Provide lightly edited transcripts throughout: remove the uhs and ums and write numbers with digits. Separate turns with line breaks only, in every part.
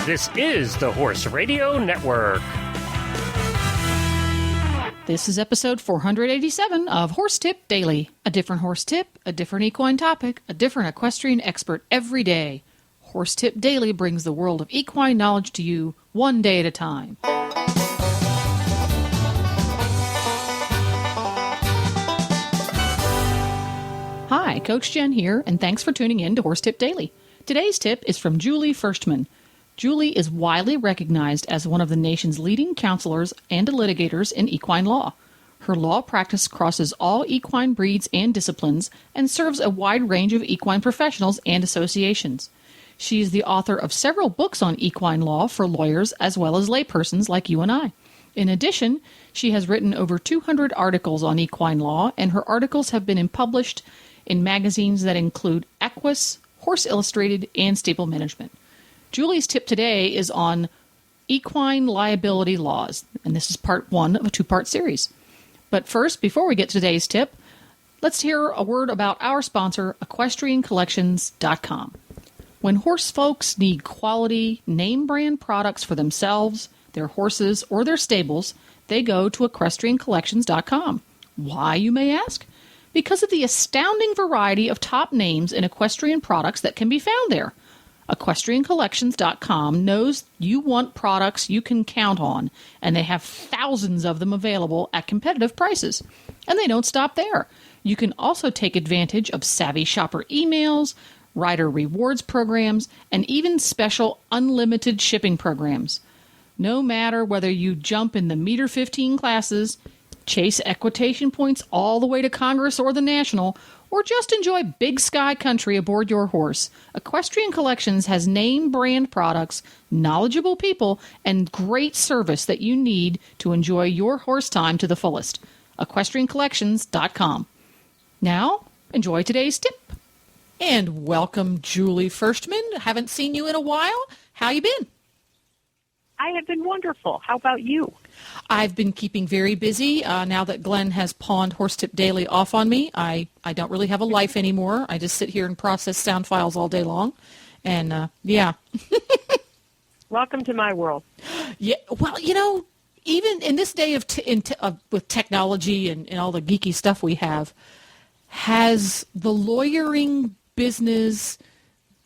This is the Horse Radio Network.
This is episode 487 of Horse Tip Daily. A different horse tip, a different equine topic, a different equestrian expert every day. Horse Tip Daily brings the world of equine knowledge to you one day at a time. Hi, Coach Jen here, and thanks for tuning in to Horse Tip Daily. Today's tip is from Julie Fershtman. Julie is widely recognized as one of the nation's leading counselors and litigators in equine law. Her law practice crosses all equine breeds and disciplines and serves a wide range of equine professionals and associations. She is the author of several books on equine law for lawyers as well as laypersons like you and I. In addition, she has written over 200 articles on equine law, and her articles have been published in magazines that include Equus, Horse Illustrated, and Stable Management. Julie's tip today is on equine liability laws, and this is part one of a two-part series. But first, before we get to today's tip, let's hear a word about our sponsor, EquestrianCollections.com. When horse folks need quality, name-brand products for themselves, their horses, or their stables, they go to EquestrianCollections.com. Why, you may ask? Because of the astounding variety of top names in equestrian products that can be found there. EquestrianCollections.com knows you want products you can count on, and they have thousands of them available at competitive prices. And they don't stop there. You can also take advantage of savvy shopper emails, rider rewards programs, and even special unlimited shipping programs. No matter whether you jump in the meter 15 classes, chase equitation points all the way to Congress or the National, or just enjoy big sky country aboard your horse, Equestrian Collections has name brand products, knowledgeable people, and great service that you need to enjoy your horse time to the fullest. EquestrianCollections.com. Now, enjoy today's tip. And welcome, Julie Fershtman. Haven't seen you in a while. How you been?
I have been wonderful. How about you?
I've been keeping very busy. Now that Glenn has pawned Horse Tip Daily off on me, I don't really have a life anymore. I just sit here and process sound files all day long. And, yeah.
Welcome to my world.
Yeah. Well, even in this day of with technology and all the geeky stuff we have, has the lawyering business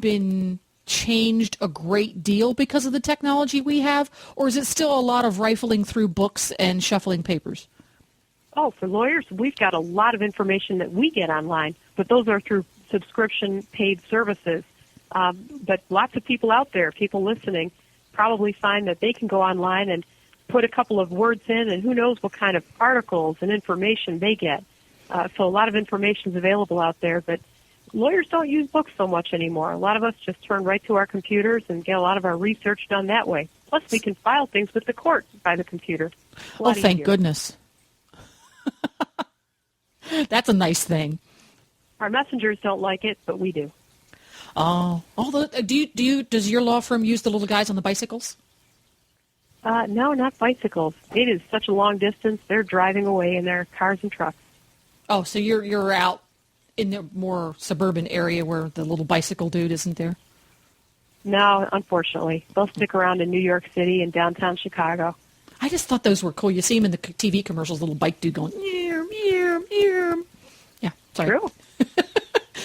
been changed a great deal because of the technology we have, or is it still a lot of rifling through books and shuffling papers?
Oh, for lawyers, we've got a lot of information that we get online, but those are through subscription paid services. But lots of people out there, people listening, probably find that they can go online and put a couple of words in, and who knows what kind of articles and information they get. So a lot of information is available out there, but lawyers don't use books so much anymore. A lot of us just turn right to our computers and get a lot of our research done that way. Plus, we can file things with the court by the computer.
Oh, thank goodness. That's a nice thing.
Our messengers don't like it, but we do.
Oh, does your law firm use the little guys on the bicycles?
No, not bicycles. It is such a long distance. They're driving away in their cars and trucks.
Oh, so you're out in the more suburban area where the little bicycle dude isn't there?
No, unfortunately. They'll stick around in New York City and downtown Chicago.
I just thought those were cool. You see him in the TV commercials, little bike dude going, meow, meow, meow. Yeah, sorry.
True.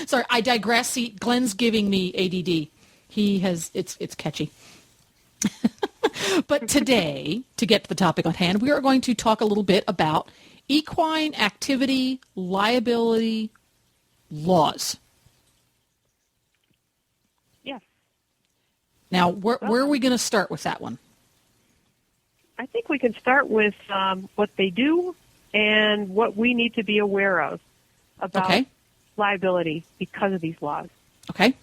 Sorry, I digress. See, Glenn's giving me ADD. It's catchy. But today, to get to the topic on hand, we are going to talk a little bit about equine activity liability laws.
Yes.
Now, where are we going to start with that one?
I think we can start with what they do and what we need to be aware of about liability because of these laws. Okay.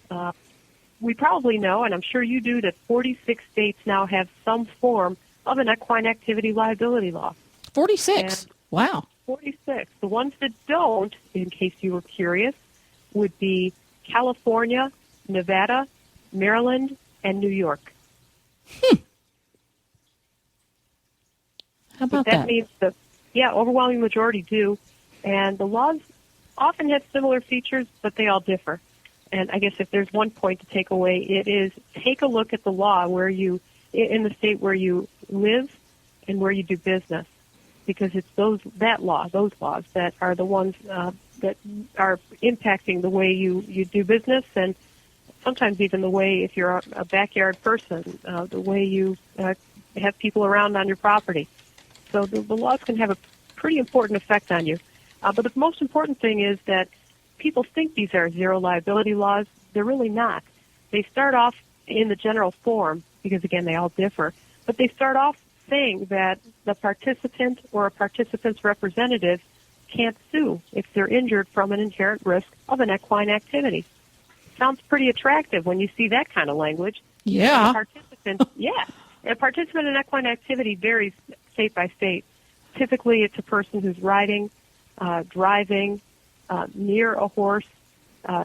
We probably know, and I'm sure you do, that 46 states now have some form of an equine activity liability law.
46? Wow.
46. The ones that don't, in case you were curious, would be California, Nevada, Maryland, and New York.
How about that?
That means the overwhelming majority do, and the laws often have similar features, but they all differ. And I guess if there's one point to take away, it is take a look at the law in the state where you live and where you do business, because it's those laws that are the ones that are impacting the way you do business, and sometimes even the way, if you're a backyard person, the way you have people around on your property. So the laws can have a pretty important effect on you. But the most important thing is that people think these are zero liability laws. They're really not. They start off in the general form, because, again, they all differ, but they start off saying that the participant or a participant's representative can't sue if they're injured from an inherent risk of an equine activity. Sounds pretty attractive when you see that kind of language.
Yeah.
A participant in equine activity varies state by state. Typically, it's a person who's riding, driving, near a horse,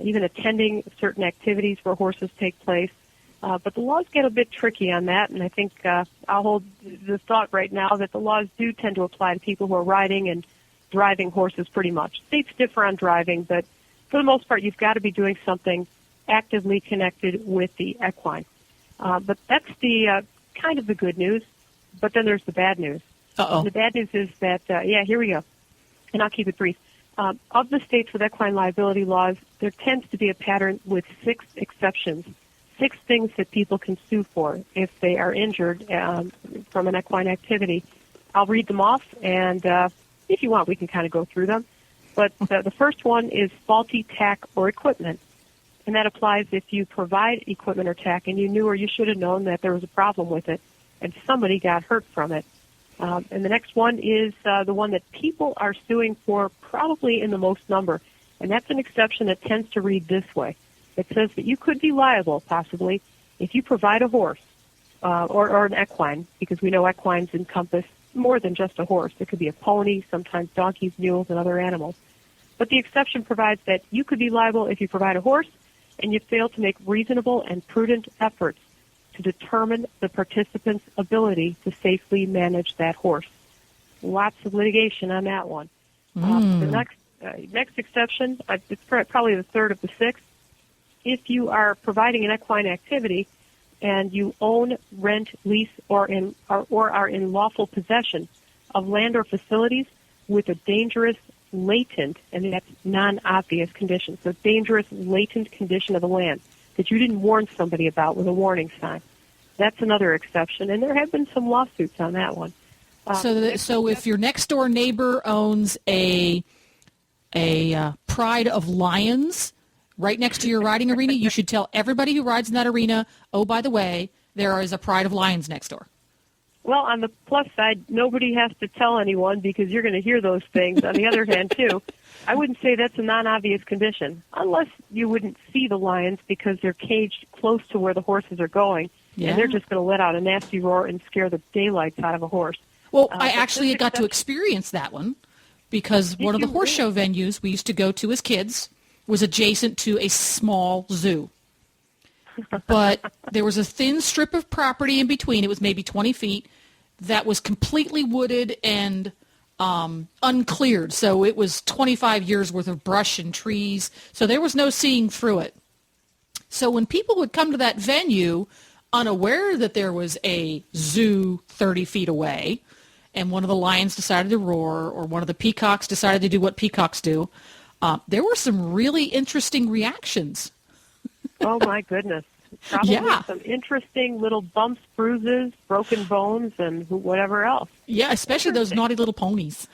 even attending certain activities where horses take place. But the laws get a bit tricky on that, and I think I'll hold the thought right now that the laws do tend to apply to people who are riding and driving horses pretty much. States differ on driving, but for the most part, you've got to be doing something actively connected with the equine. But that's the kind of the good news, but then there's the bad news.
Uh-oh.
The bad news is that, here we go, and I'll keep it brief. Of the states with equine liability laws, there tends to be a pattern with 6 exceptions, 6 things that people can sue for if they are injured from an equine activity. I'll read them off, and if you want, we can kind of go through them. But the first one is faulty tack or equipment, and that applies if you provide equipment or tack and you knew or you should have known that there was a problem with it and somebody got hurt from it. And the next one is the one that people are suing for probably in the most number, and that's an exception that tends to read this way. It says that you could be liable, possibly, if you provide a horse or an equine, because we know equines encompass more than just a horse. It could be a pony, sometimes donkeys, mules, and other animals. But the exception provides that you could be liable if you provide a horse and you fail to make reasonable and prudent efforts to determine the participant's ability to safely manage that horse. Lots of litigation on that one. The next exception, it's probably the third of the 6. If you are providing an equine activity and you own, rent, lease, or are in lawful possession of land or facilities with a dangerous, latent, and that's non-obvious condition, so dangerous, latent condition of the land that you didn't warn somebody about with a warning sign. That's another exception, and there have been some lawsuits on that one.
So if your next-door neighbor owns a pride of lions right next to your riding arena, you should tell everybody who rides in that arena, oh, by the way, there is a pride of lions next door.
Well, on the plus side, nobody has to tell anyone because you're going to hear those things. On the other hand, too, I wouldn't say that's a non-obvious condition, unless you wouldn't see the lions because they're caged close to where the horses are going, and they're just going to let out a nasty roar and scare the daylights out of a horse.
Well, I actually got to experience that one because one of the horse show venues we used to go to as kids was adjacent to a small zoo. But there was a thin strip of property in between. It was maybe 20 feet that was completely wooded and uncleared. So it was 25 years worth of brush and trees. So there was no seeing through it. So when people would come to that venue unaware that there was a zoo 30 feet away and one of the lions decided to roar or one of the peacocks decided to do what peacocks do, there were some really interesting reactions.
Oh, my goodness. Probably some interesting little bumps, bruises, broken bones, and whatever else.
Yeah, especially those naughty little ponies.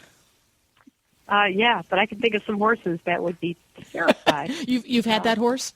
Yeah, but I can think of some horses that would be terrified.
You've had that horse?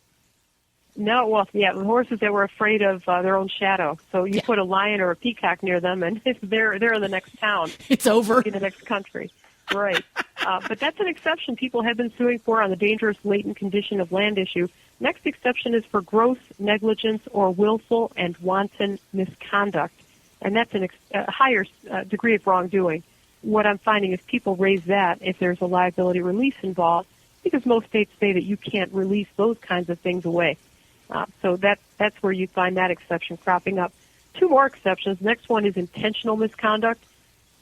No, well, yeah, the horses that were afraid of their own shadow. So you put a lion or a peacock near them, and they're in the next town.
It's over.
In the next country. Right. But that's an exception people have been suing for on the dangerous latent condition of land issue. Next exception is for gross negligence or willful and wanton misconduct, and that's a higher degree of wrongdoing. What I'm finding is people raise that if there's a liability release involved, because most states say that you can't release those kinds of things away. So that's where you find that exception cropping up. 2 more exceptions. Next one is intentional misconduct.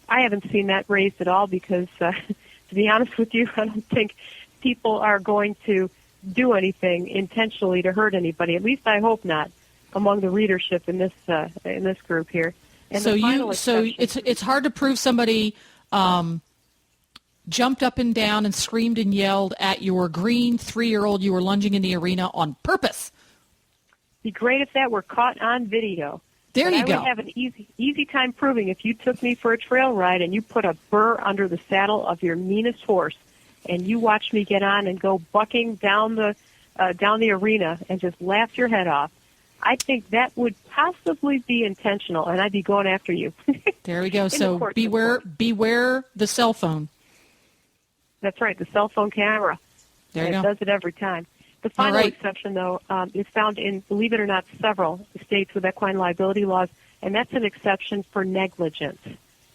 I haven't seen that raised at all because, to be honest with you, I don't think people are going to do anything intentionally to hurt anybody. At least I hope not. Among the readership in this group here. And
so it's hard to prove somebody jumped up and down and screamed and yelled at your green 3-year-old you were lunging in the arena on purpose.
Be great if that were caught on video.
There you go.
I would have an easy time proving if you took me for a trail ride and you put a burr under the saddle of your meanest horse and you watched me get on and go bucking down the arena and just laughed your head off. I think that would possibly be intentional, and I'd be going after you.
There we go. So beware the cell phone.
That's right, the cell phone camera.
There you go.
It does it every time. The final exception, though, is found in, believe it or not, several states with equine liability laws, and that's an exception for negligence.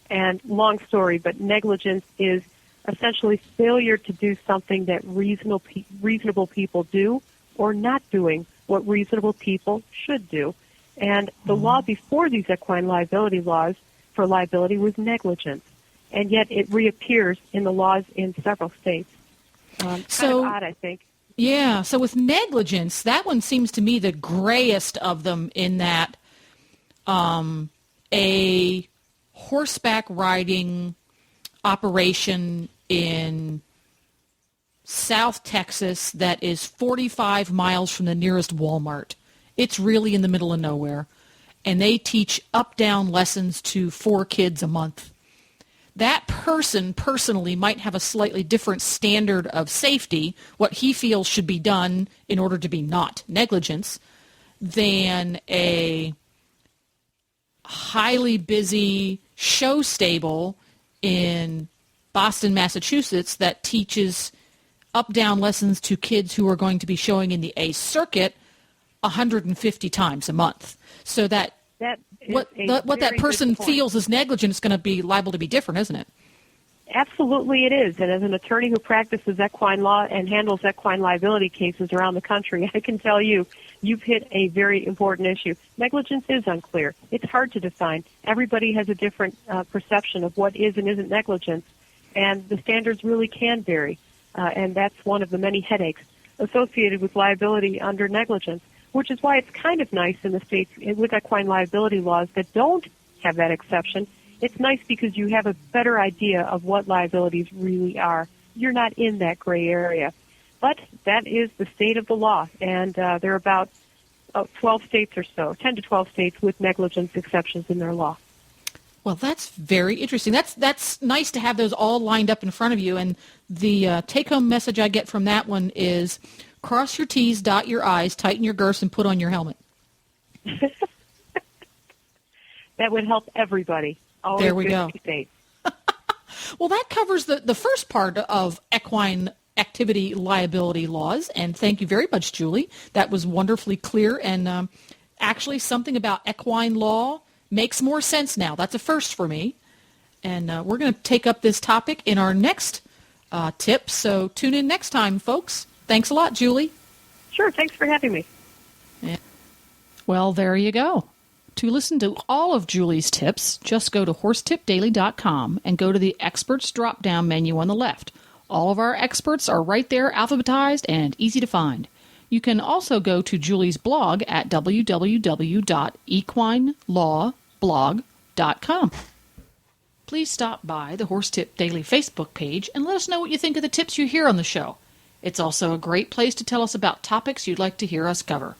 And long story, but negligence is essentially failure to do something that reasonable people do or not doing what reasonable people should do. And the law before these equine liability laws for liability was negligence. And yet it reappears in the laws in several states. Kind of odd, I think.
Yeah, so with negligence, that one seems to me the grayest of them in that a horseback riding operation in South Texas that is 45 miles from the nearest Walmart. It's really in the middle of nowhere. And they teach up-down lessons to 4 kids a month. That person personally might have a slightly different standard of safety, what he feels should be done in order to be not negligence, than a highly busy show stable in Boston, Massachusetts that teaches up-down lessons to kids who are going to be showing in the A circuit 150 times a month. So that what that person feels is negligent is going to be liable to be different, isn't it?
Absolutely it is. And as an attorney who practices equine law and handles equine liability cases around the country, I can tell you, you've hit a very important issue. Negligence is unclear. It's hard to define. Everybody has a different perception of what is and isn't negligence, and the standards really can vary. And that's one of the many headaches associated with liability under negligence, which is why it's kind of nice in the states with equine liability laws that don't have that exception. It's nice because you have a better idea of what liabilities really are. You're not in that gray area. But that is the state of the law, and there are about 12 states or so, 10 to 12 states with negligence exceptions in their law.
Well, that's very interesting. That's nice to have those all lined up in front of you. And the take-home message I get from that one is cross your T's, dot your I's, tighten your girths, and put on your helmet.
That would help everybody. Always
there we go. Well, that covers the first part of equine activity liability laws. And thank you very much, Julie. That was wonderfully clear. And actually something about equine law makes more sense now. That's a first for me. And we're going to take up this topic in our next tip. So tune in next time, folks. Thanks a lot, Julie.
Sure. Thanks for having me.
Yeah. Well, there you go. To listen to all of Julie's tips, just go to horsetipdaily.com and go to the Experts drop-down menu on the left. All of our experts are right there, alphabetized and easy to find. You can also go to Julie's blog at www.equinelawblog.com. Please stop by the Horse Tip Daily Facebook page and let us know what you think of the tips you hear on the show. It's also a great place to tell us about topics you'd like to hear us cover.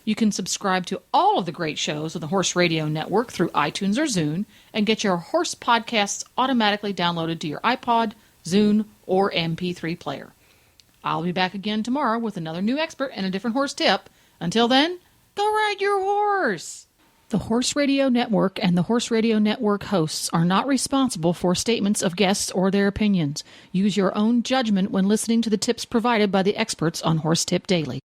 You can subscribe to all of the great shows on the Horse Radio Network through iTunes or Zune and get your horse podcasts automatically downloaded to your iPod, Zune, or MP3 player. I'll be back again tomorrow with another new expert and a different horse tip. Until then, go ride your horse! The Horse Radio Network and the Horse Radio Network hosts are not responsible for statements of guests or their opinions. Use your own judgment when listening to the tips provided by the experts on Horse Tip Daily.